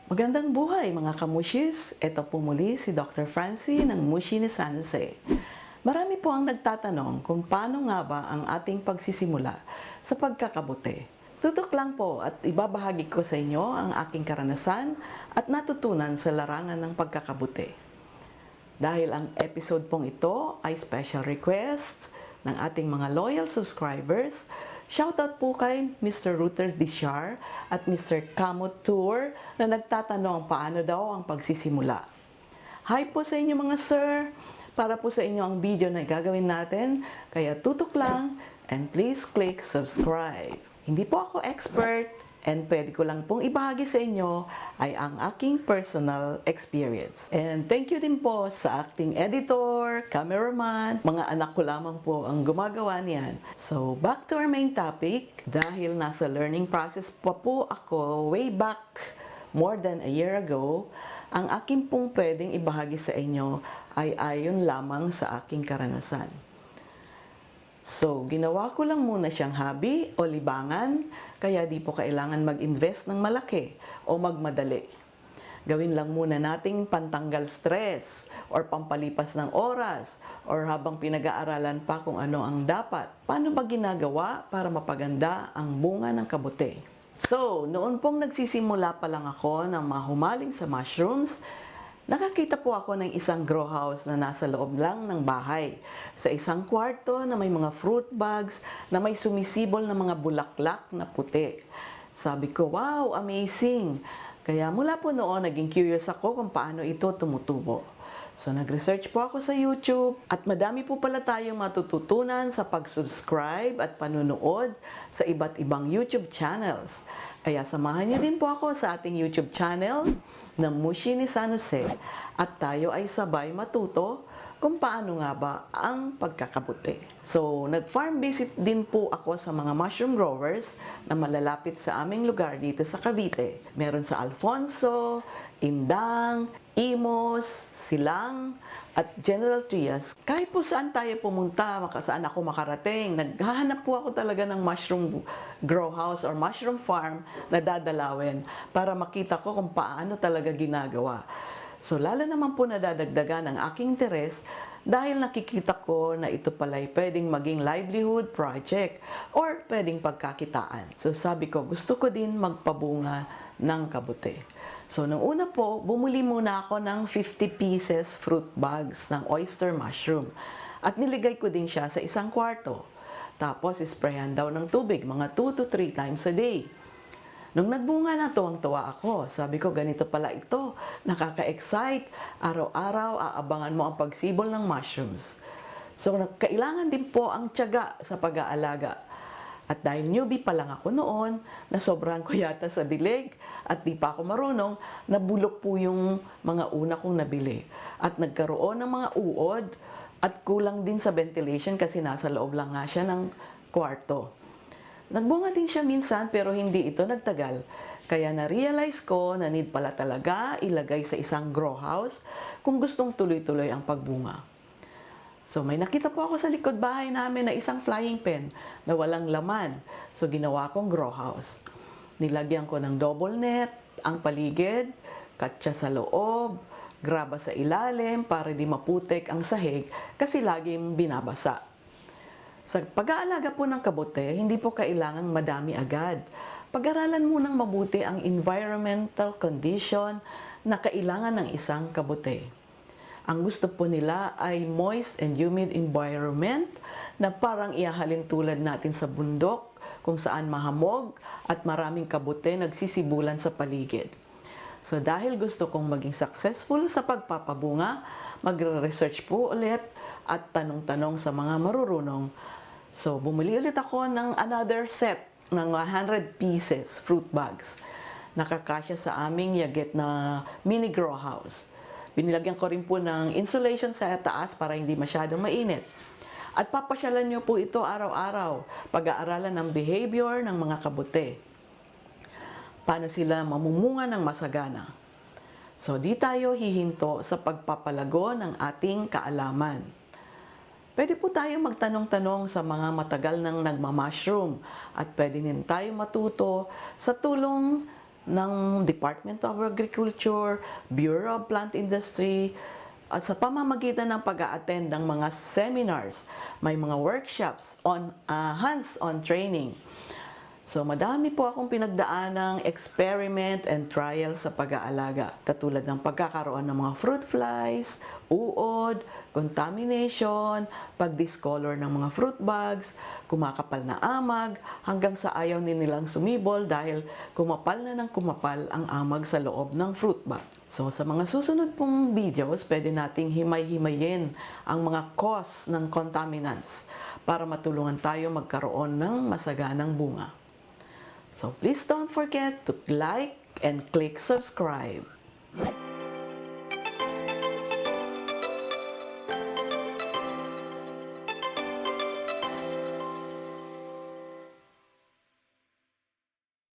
Magandang buhay mga kamushis! Ito po muli si Dr. Francie ng Mushi ni San Jose. Marami po ang nagtatanong kung paano nga ba ang ating pagsisimula sa pagkakabuti. Tutok lang po at ibabahagi ko sa inyo ang aking karanasan at natutunan sa larangan ng pagkakabuti. Dahil ang episode pong ito ay special request ng ating mga loyal subscribers, shoutout po kay Mr. Ruter Dishar at Mr. Kamot Tour na nagtatanong paano daw ang pagsisimula. Hi po sa inyo mga sir! Para po sa inyo ang video na gagawin natin, kaya tutok lang and please click subscribe. Hindi po ako expert and pwede ko lang pong ibahagi sa inyo ay ang aking personal experience. And thank you din po sa acting editor, cameraman, mga anak ko lamang po ang gumagawa niyan. So back to our main topic, dahil nasa learning process pa po ako way back more than a year ago, ang aking pong pwedeng ibahagi sa inyo ay ayon lamang sa aking karanasan. So, ginawa ko lang muna siyang hobby o libangan, kaya di po kailangan mag-invest ng malaki o magmadali. Gawin lang muna nating pantanggal stress or pampalipas ng oras or habang pinag-aaralan pa kung ano ang dapat. Paano ba ginagawa para mapaganda ang bunga ng kabuti? So, noon pong nagsisimula pa lang ako ng mahumaling sa mushrooms, nakakita po ako ng isang grow house na nasa loob lang ng bahay. Sa isang kwarto na may mga fruit bags na may sumisibol na mga bulaklak na puti. Sabi ko, wow, amazing! Kaya mula po noon, naging curious ako kung paano ito tumutubo. So nag-research po ako sa YouTube at madami po pala tayong matututunan sa pag-subscribe at panunood sa iba't ibang YouTube channels. Kaya samahan niyo din po ako sa ating YouTube channel na Mushi ni San Jose at tayo ay sabay matuto kung paano nga ba ang pagkakabuti. So, nag-farm visit din po ako sa mga mushroom growers na malalapit sa aming lugar dito sa Cavite. Meron sa Alfonso, Indang, Imos, Silang, at General Trias. Kahit po saan tayo pumunta, saan ako makarating, naghahanap po ako talaga ng mushroom grow house or mushroom farm na dadalawin para makita ko kung paano talaga ginagawa. So, lalo naman po nadadagdagan ang aking interes dahil nakikita ko na ito pala'y pwedeng maging livelihood project or pwedeng pagkakitaan. So, sabi ko, gusto ko din magpabunga ng kabuti. So, nung una po, bumuli muna ako ng 50 pieces fruit bags ng oyster mushroom at niligay ko din siya sa isang kwarto. Tapos, isprayan daw ng tubig mga 2 to 3 times a day. Nung nagbunga na, tuwang-tuwa ako. Sabi ko, ganito pala ito. Nakaka-excite. Araw-araw, aabangan mo ang pagsibol ng mushrooms. So, kailangan din po ang tiyaga sa pag-aalaga. At dahil newbie pa lang ako noon, nasobrahan ko yata sa dilig at di pa ako marunong, nabulok po yung mga una kong nabili. At nagkaroon ng mga uod at kulang din sa ventilation kasi nasa loob lang nga siya ng kwarto. Nagbunga din siya minsan pero hindi ito nagtagal. Kaya na-realize ko na need pala talaga ilagay sa isang grow house kung gustong tuloy-tuloy ang pagbunga. So may nakita po ako sa likod bahay namin na isang flying pen na walang laman. So ginawa kong grow house. Nilagyan ko ng double net, ang paligid, katsa sa loob, graba sa ilalim para di maputik ang sahig kasi laging binabasa. Sa pag-aalaga po ng kabuti, hindi po kailangang madami agad. Pag-aralan munang mabuti ang environmental condition na kailangan ng isang kabuti. Ang gusto po nila ay moist and humid environment na parang ihahalin tulad natin sa bundok kung saan mahamog at maraming kabuti nagsisibulan sa paligid. So dahil gusto kong maging successful sa pagpapabunga, magre-research po ulit at tanong-tanong sa mga marurunong. So bumili ulit ako ng another set ng 100 pieces fruit bags. Nakakasya sa aming yaget na mini grow house. Binilagyan ko rin po ng insulation sa taas para hindi masyadong mainit. At papasyalan nyo po ito araw-araw, pag-aaralan ng behavior ng mga kabuti. Paano sila mamumunga ng masagana. So di tayo hihinto sa pagpapalago ng ating kaalaman. Pwede po tayong magtanong-tanong sa mga matagal nang nagmamushroom at pwede din tayong matuto sa tulong ng Department of Agriculture, Bureau of Plant Industry, at sa pamamagitan ng pag-a-attend ng mga seminars, may mga workshops on hands-on training. So madami po akong pinagdaanang experiment and trial sa pag-aalaga, katulad ng pagkakaroon ng mga fruit flies, uod, contamination, pag-discolor ng mga fruit bugs, kumakapal na amag, hanggang sa ayaw nilang sumibol dahil kumapal na ng kumapal ang amag sa loob ng fruit bag. So sa mga susunod pong videos, pwede nating himay-himayin ang mga cause ng contaminants para matulungan tayo magkaroon ng masaganang bunga. So please don't forget to like and click subscribe.